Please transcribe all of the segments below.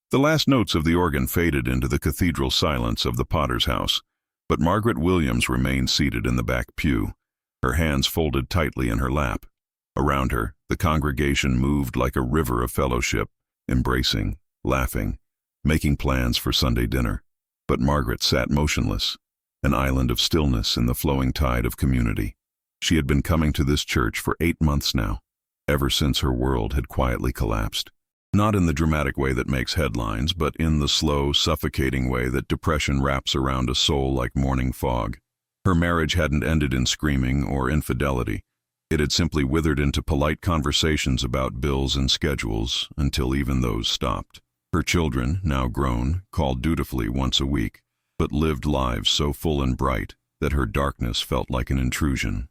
The last notes of the organ faded into the cathedral silence of the Potter's house, but Margaret Williams remained seated in the back pew, her hands folded tightly in her lap. Around her, the congregation moved like a river of fellowship, embracing, laughing, making plans for Sunday dinner. But Margaret sat motionless, an island of stillness in the flowing tide of community. She had been coming to this church for 8 months now, ever since her world had quietly collapsed. Not in the dramatic way that makes headlines, but in the slow, suffocating way that depression wraps around a soul like morning fog. Her marriage hadn't ended in screaming or infidelity. It had simply withered into polite conversations about bills and schedules until even those stopped. Her children, now grown, called dutifully once a week, but lived lives so full and bright that her darkness felt like an intrusion.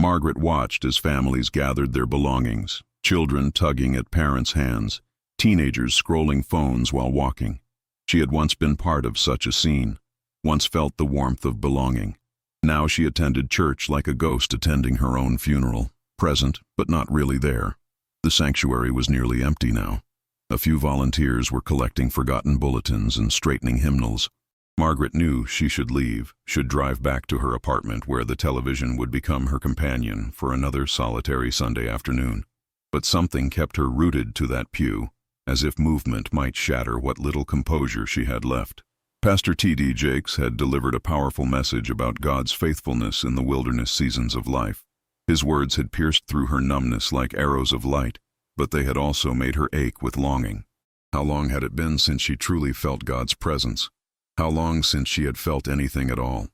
Margaret watched as families gathered their belongings, children tugging at parents' hands, teenagers scrolling phones while walking. She had once been part of such a scene, once felt the warmth of belonging. Now she attended church like a ghost attending her own funeral, present but not really there. The sanctuary was nearly empty now. A few volunteers were collecting forgotten bulletins and straightening hymnals. Margaret knew she should leave, should drive back to her apartment where the television would become her companion for another solitary Sunday afternoon. But something kept her rooted to that pew, as if movement might shatter what little composure she had left. Pastor T.D. Jakes had delivered a powerful message about God's faithfulness in the wilderness seasons of life. His words had pierced through her numbness like arrows of light, but they had also made her ache with longing. How long had it been since she truly felt God's presence? How long since she had felt anything at all?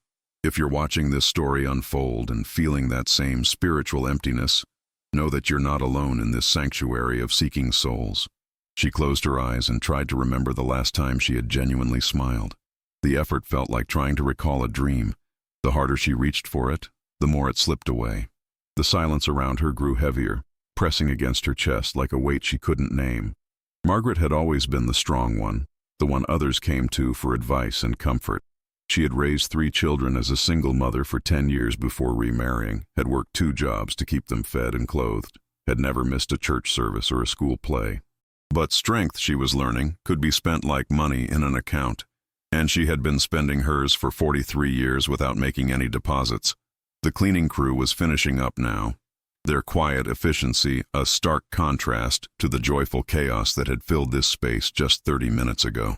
If you're watching this story unfold and feeling that same spiritual emptiness, know that you're not alone in this sanctuary of seeking souls. She closed her eyes and tried to remember the last time she had genuinely smiled. The effort felt like trying to recall a dream. The harder she reached for it, the more it slipped away. The silence around her grew heavier, pressing against her chest like a weight she couldn't name. Margaret had always been the strong one, the one others came to for advice and comfort. She had raised 3 children as a single mother for 10 years before remarrying, had worked 2 jobs to keep them fed and clothed, had never missed a church service or a school play. But strength, she was learning, could be spent like money in an account, and she had been spending hers for 43 years without making any deposits. The cleaning crew was finishing up now, their quiet efficiency a stark contrast to the joyful chaos that had filled this space just 30 minutes ago.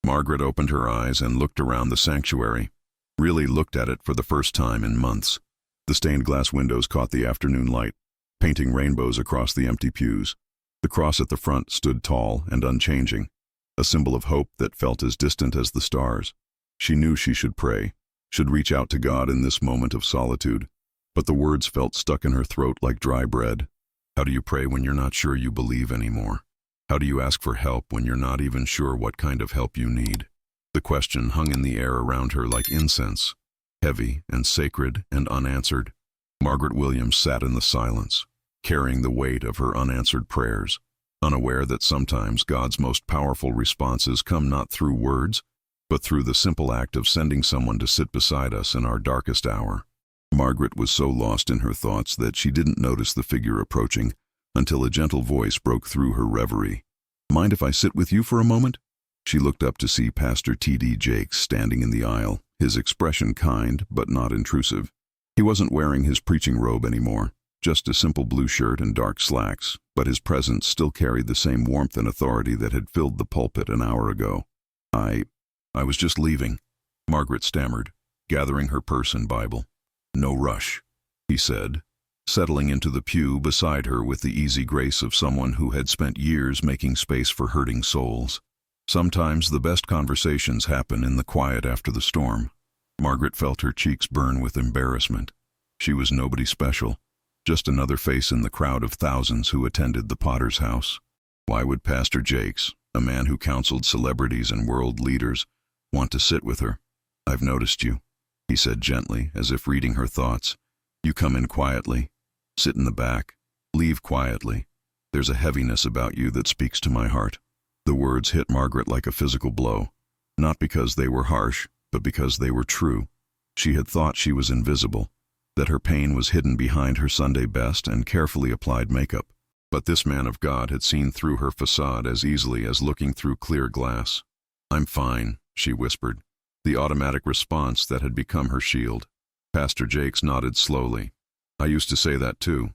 Margaret opened her eyes and looked around the sanctuary, really looked at it for the first time in months. The stained glass windows caught the afternoon light, painting rainbows across the empty pews. The cross at the front stood tall and unchanging, a symbol of hope that felt as distant as the stars. She knew she should pray, should reach out to God in this moment of solitude, but the words felt stuck in her throat like dry bread. How do you pray when you're not sure you believe anymore? How do you ask for help when you're not even sure what kind of help you need? The question hung in the air around her like incense, heavy and sacred and unanswered. Margaret Williams sat in the silence, carrying the weight of her unanswered prayers, unaware that sometimes God's most powerful responses come not through words, but through the simple act of sending someone to sit beside us in our darkest hour. Margaret was so lost in her thoughts that she didn't notice the figure approaching until a gentle voice broke through her reverie. "Mind if I sit with you for a moment?" She looked up to see Pastor T.D. Jakes standing in the aisle, his expression kind but not intrusive. He wasn't wearing his preaching robe anymore, just a simple blue shirt and dark slacks, but his presence still carried the same warmth and authority that had filled the pulpit an hour ago. I was just leaving," Margaret stammered, gathering her purse and Bible. "No rush," he said, settling into the pew beside her with the easy grace of someone who had spent years making space for hurting souls. Sometimes the best conversations happen in the quiet after the storm. Margaret felt her cheeks burn with embarrassment. She was nobody special, just another face in the crowd of thousands who attended the Potter's house. Why would Pastor Jakes, a man who counseled celebrities and world leaders, want to sit with her? "I've noticed you," he said gently, as if reading her thoughts. "You come in quietly, sit in the back, leave quietly. There's a heaviness about you that speaks to my heart." The words hit Margaret like a physical blow, not because they were harsh, but because they were true. She had thought she was invisible, that her pain was hidden behind her Sunday best and carefully applied makeup. But this man of God had seen through her facade as easily as looking through clear glass. "I'm fine," she whispered, the automatic response that had become her shield. Pastor Jakes nodded slowly. "I used to say that too.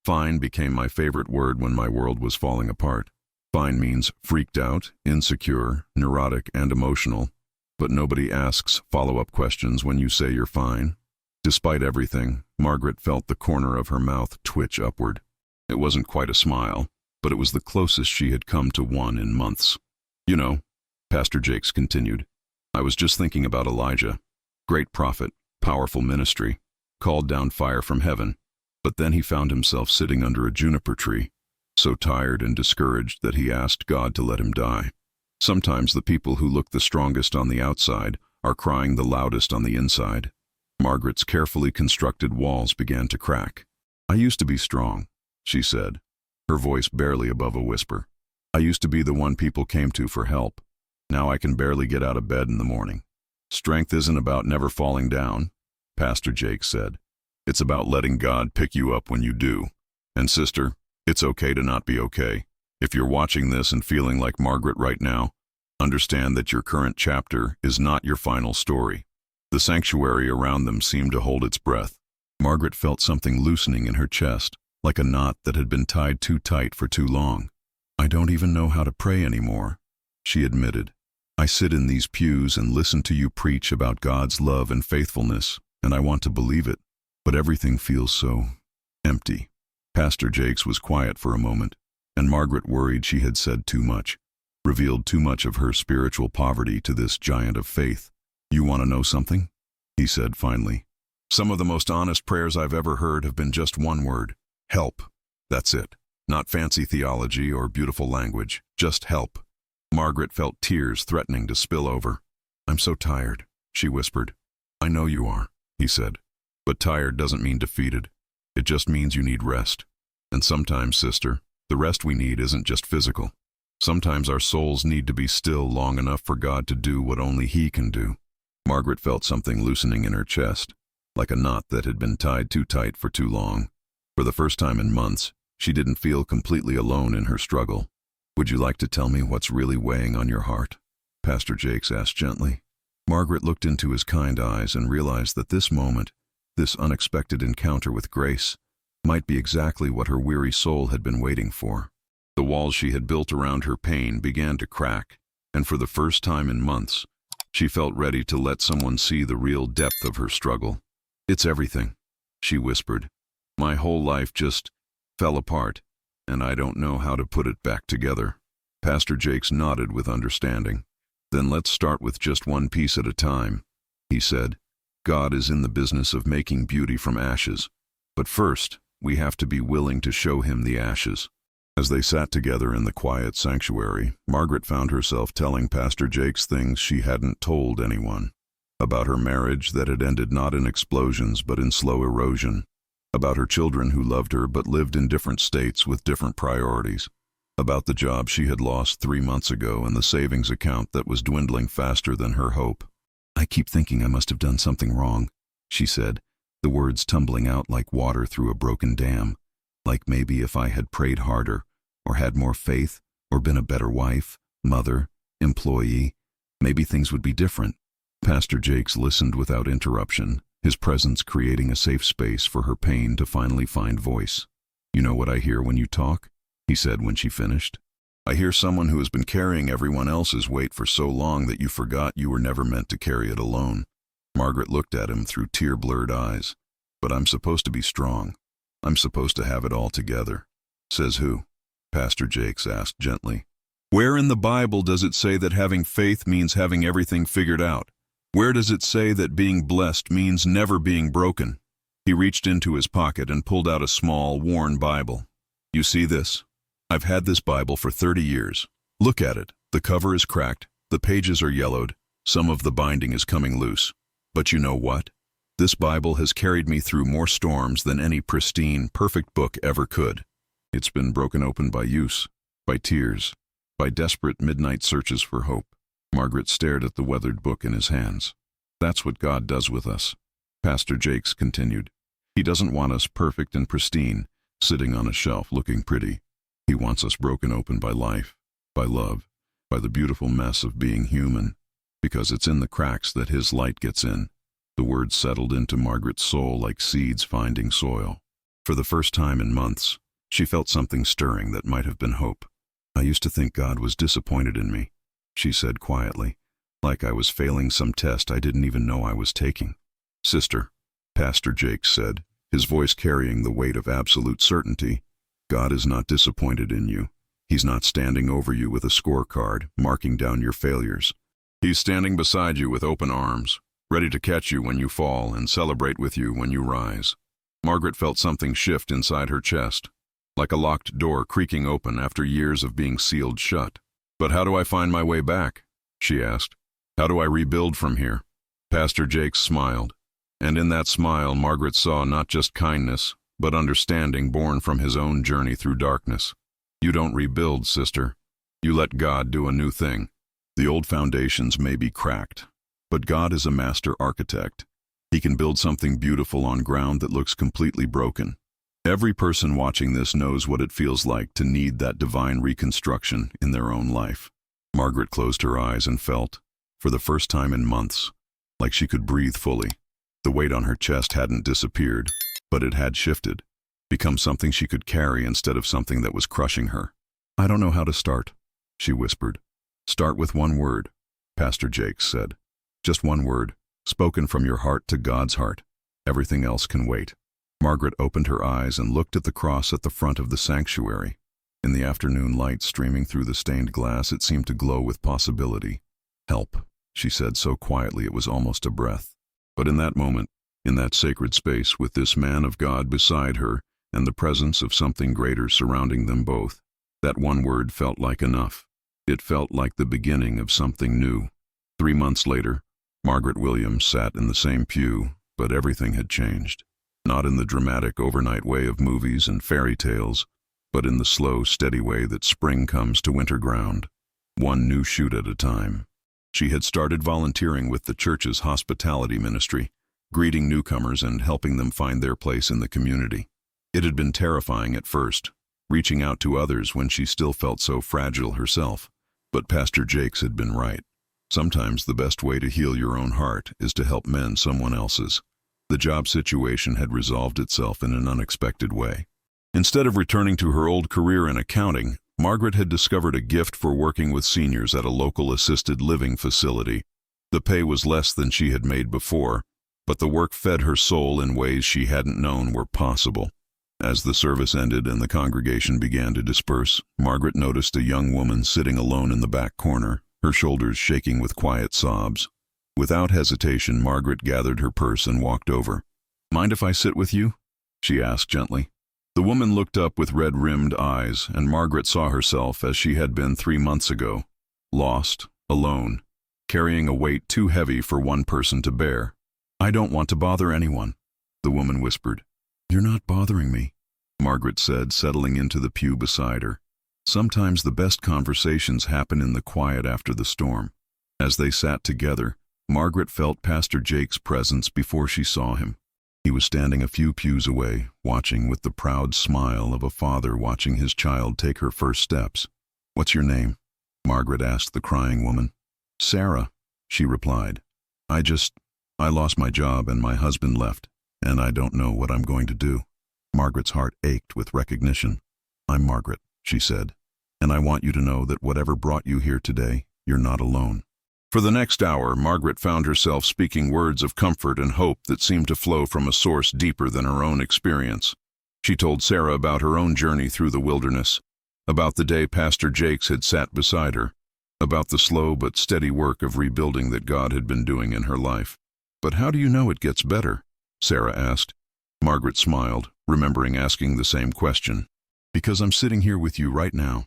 Fine became my favorite word when my world was falling apart. Fine means freaked out, insecure, neurotic, and emotional. But nobody asks follow-up questions when you say you're fine." Despite everything, Margaret felt the corner of her mouth twitch upward. It wasn't quite a smile, but it was the closest she had come to one in months. "You know," Pastor Jakes continued, "I was just thinking about Elijah. Great prophet, powerful ministry, called down fire from heaven. But then he found himself sitting under a juniper tree, so tired and discouraged that he asked God to let him die. Sometimes the people who look the strongest on the outside are crying the loudest on the inside." Margaret's carefully constructed walls began to crack. "I used to be strong," she said, her voice barely above a whisper. "I used to be the one people came to for help. Now I can barely get out of bed in the morning." "Strength isn't about never falling down," Pastor Jakes said. "It's about letting God pick you up when you do. And sister, it's okay to not be okay. If you're watching this and feeling like Margaret right now, understand that your current chapter is not your final story." The sanctuary around them seemed to hold its breath. Margaret felt something loosening in her chest, like a knot that had been tied too tight for too long. "I don't even know how to pray anymore," she admitted. "I sit in these pews and listen to you preach about God's love and faithfulness, and I want to believe it, but everything feels so empty." Pastor Jakes was quiet for a moment, and Margaret worried she had said too much, revealed too much of her spiritual poverty to this giant of faith. "You want to know something?" he said finally. "Some of the most honest prayers I've ever heard have been just one word: help. That's it. Not fancy theology or beautiful language, just help." Margaret felt tears threatening to spill over. "I'm so tired," she whispered. "I know you are," he said. "But tired doesn't mean defeated. It just means you need rest. And sometimes, sister, the rest we need isn't just physical. Sometimes our souls need to be still long enough for God to do what only He can do." Margaret felt something loosening in her chest, like a knot that had been tied too tight for too long. For the first time in months, she didn't feel completely alone in her struggle. "Would you like to tell me what's really weighing on your heart?" Pastor Jakes asked gently. Margaret looked into his kind eyes and realized that this moment, this unexpected encounter with grace, might be exactly what her weary soul had been waiting for. The walls she had built around her pain began to crack, and for the first time in months, she felt ready to let someone see the real depth of her struggle. "It's everything," she whispered. "My whole life just fell apart, and I don't know how to put it back together." Pastor Jakes nodded with understanding. "Then let's start with just one piece at a time," he said. "God is in the business of making beauty from ashes. But first, we have to be willing to show Him the ashes." As they sat together in the quiet sanctuary, Margaret found herself telling Pastor Jakes things she hadn't told anyone. About her marriage that had ended not in explosions but in slow erosion. About her children who loved her but lived in different states with different priorities. About the job she had lost 3 months ago and the savings account that was dwindling faster than her hope. "I keep thinking I must have done something wrong," she said, the words tumbling out like water through a broken dam. "Like maybe if I had prayed harder, or had more faith, or been a better wife, mother, employee, maybe things would be different." Pastor Jakes listened without interruption, his presence creating a safe space for her pain to finally find voice. "You know what I hear when you talk?" he said when she finished. "I hear someone who has been carrying everyone else's weight for so long that you forgot you were never meant to carry it alone." Margaret looked at him through tear-blurred eyes. "But I'm supposed to be strong. I'm supposed to have it all together." "Says who?" Pastor Jakes asked gently. "Where in the Bible does it say that having faith means having everything figured out? Where does it say that being blessed means never being broken?" He reached into his pocket and pulled out a small, worn Bible. "You see this? I've had this Bible for 30 years. Look at it. The cover is cracked, the pages are yellowed, some of the binding is coming loose. But you know what? This Bible has carried me through more storms than any pristine, perfect book ever could. It's been broken open by use, by tears, by desperate midnight searches for hope." Margaret stared at the weathered book in his hands. "That's what God does with us," Pastor Jakes continued. "He doesn't want us perfect and pristine, sitting on a shelf looking pretty. He wants us broken open by life, by love, by the beautiful mess of being human, because it's in the cracks that his light gets in. The words settled into Margaret's soul like seeds finding soil. For the first time in months, she felt something stirring that might have been hope. "I used to think God was disappointed in me," she said quietly, "like I was failing some test I didn't even know I was taking." "Sister," Pastor Jake said, his voice carrying the weight of absolute certainty, "God is not disappointed in you. He's not standing over you with a scorecard, marking down your failures. He's standing beside you with open arms, ready to catch you when you fall and celebrate with you when you rise." Margaret felt something shift inside her chest, like a locked door creaking open after years of being sealed shut. "But how do I find my way back?" she asked. "How do I rebuild from here?" Pastor Jake smiled, and in that smile Margaret saw not just kindness, but understanding born from his own journey through darkness. "You don't rebuild, sister. You let God do a new thing. The old foundations may be cracked, but God is a master architect. He can build something beautiful on ground that looks completely broken. Every person watching this knows what it feels like to need that divine reconstruction in their own life." Margaret closed her eyes and felt, for the first time in months, like she could breathe fully. The weight on her chest hadn't disappeared, but it had shifted, become something she could carry instead of something that was crushing her. "I don't know how to start," she whispered. "Start with one word," Pastor Jake said. "Just one word, spoken from your heart to God's heart. Everything else can wait." Margaret opened her eyes and looked at the cross at the front of the sanctuary. In the afternoon light streaming through the stained glass, it seemed to glow with possibility. "Help," she said so quietly it was almost a breath. But in that moment, in that sacred space, with this man of God beside her and the presence of something greater surrounding them both, that one word felt like enough. It felt like the beginning of something new. 3 months later, Margaret Williams sat in the same pew, but everything had changed. Not in the dramatic overnight way of movies and fairy tales, but in the slow, steady way that spring comes to winter ground, one new shoot at a time. She had started volunteering with the church's hospitality ministry, greeting newcomers and helping them find their place in the community. It had been terrifying at first, reaching out to others when she still felt so fragile herself. But Pastor Jakes had been right. Sometimes the best way to heal your own heart is to help mend someone else's. The job situation had resolved itself in an unexpected way. Instead of returning to her old career in accounting, Margaret had discovered a gift for working with seniors at a local assisted living facility. The pay was less than she had made before, but the work fed her soul in ways she hadn't known were possible. As the service ended and the congregation began to disperse, Margaret noticed a young woman sitting alone in the back corner, her shoulders shaking with quiet sobs. Without hesitation, Margaret gathered her purse and walked over. "Mind if I sit with you?" she asked gently. The woman looked up with red-rimmed eyes, and Margaret saw herself as she had been 3 months ago, lost, alone, carrying a weight too heavy for one person to bear. "I don't want to bother anyone," the woman whispered. "You're not bothering me," Margaret said, settling into the pew beside her. Sometimes the best conversations happen in the quiet after the storm. As they sat together, Margaret felt Pastor Jake's presence before she saw him. He was standing a few pews away, watching with the proud smile of a father watching his child take her first steps. "What's your name?" Margaret asked the crying woman. "Sarah," she replied. I lost my job and my husband left, and I don't know what I'm going to do." Margaret's heart ached with recognition. "I'm Margaret," she said, "and I want you to know that whatever brought you here today, you're not alone." For the next hour, Margaret found herself speaking words of comfort and hope that seemed to flow from a source deeper than her own experience. She told Sarah about her own journey through the wilderness, about the day Pastor Jakes had sat beside her, about the slow but steady work of rebuilding that God had been doing in her life. "But how do you know it gets better?" Sarah asked. Margaret smiled, remembering asking the same question. "Because I'm sitting here with you right now,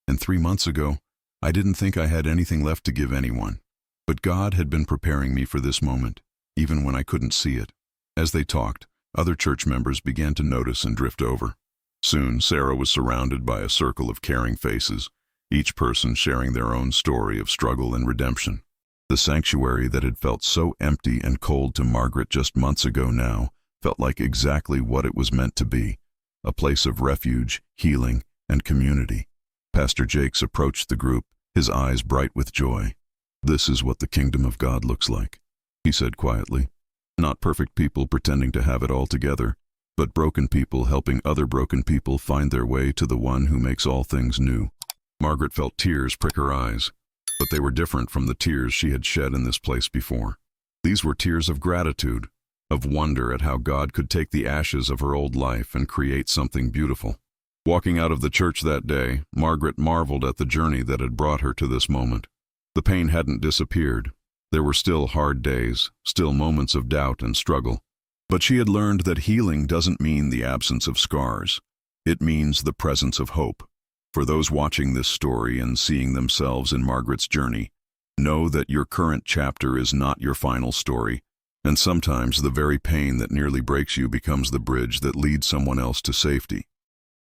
and 3 months ago, I didn't think I had anything left to give anyone. But God had been preparing me for this moment, even when I couldn't see it." As they talked, other church members began to notice and drift over. Soon, Sarah was surrounded by a circle of caring faces, each person sharing their own story of struggle and redemption. The sanctuary that had felt so empty and cold to Margaret just months ago now felt like exactly what it was meant to be, a place of refuge, healing, and community. Pastor Jakes approached the group, his eyes bright with joy. "This is what the kingdom of God looks like," he said quietly. "Not perfect people pretending to have it all together, but broken people helping other broken people find their way to the one who makes all things new." Margaret felt tears prick her eyes, but they were different from the tears she had shed in this place before. These were tears of gratitude, of wonder at how God could take the ashes of her old life and create something beautiful. Walking out of the church that day, Margaret marveled at the journey that had brought her to this moment. The pain hadn't disappeared. There were still hard days, still moments of doubt and struggle. But she had learned that healing doesn't mean the absence of scars. It means the presence of hope. For those watching this story and seeing themselves in Margaret's journey, know that your current chapter is not your final story, and sometimes the very pain that nearly breaks you becomes the bridge that leads someone else to safety.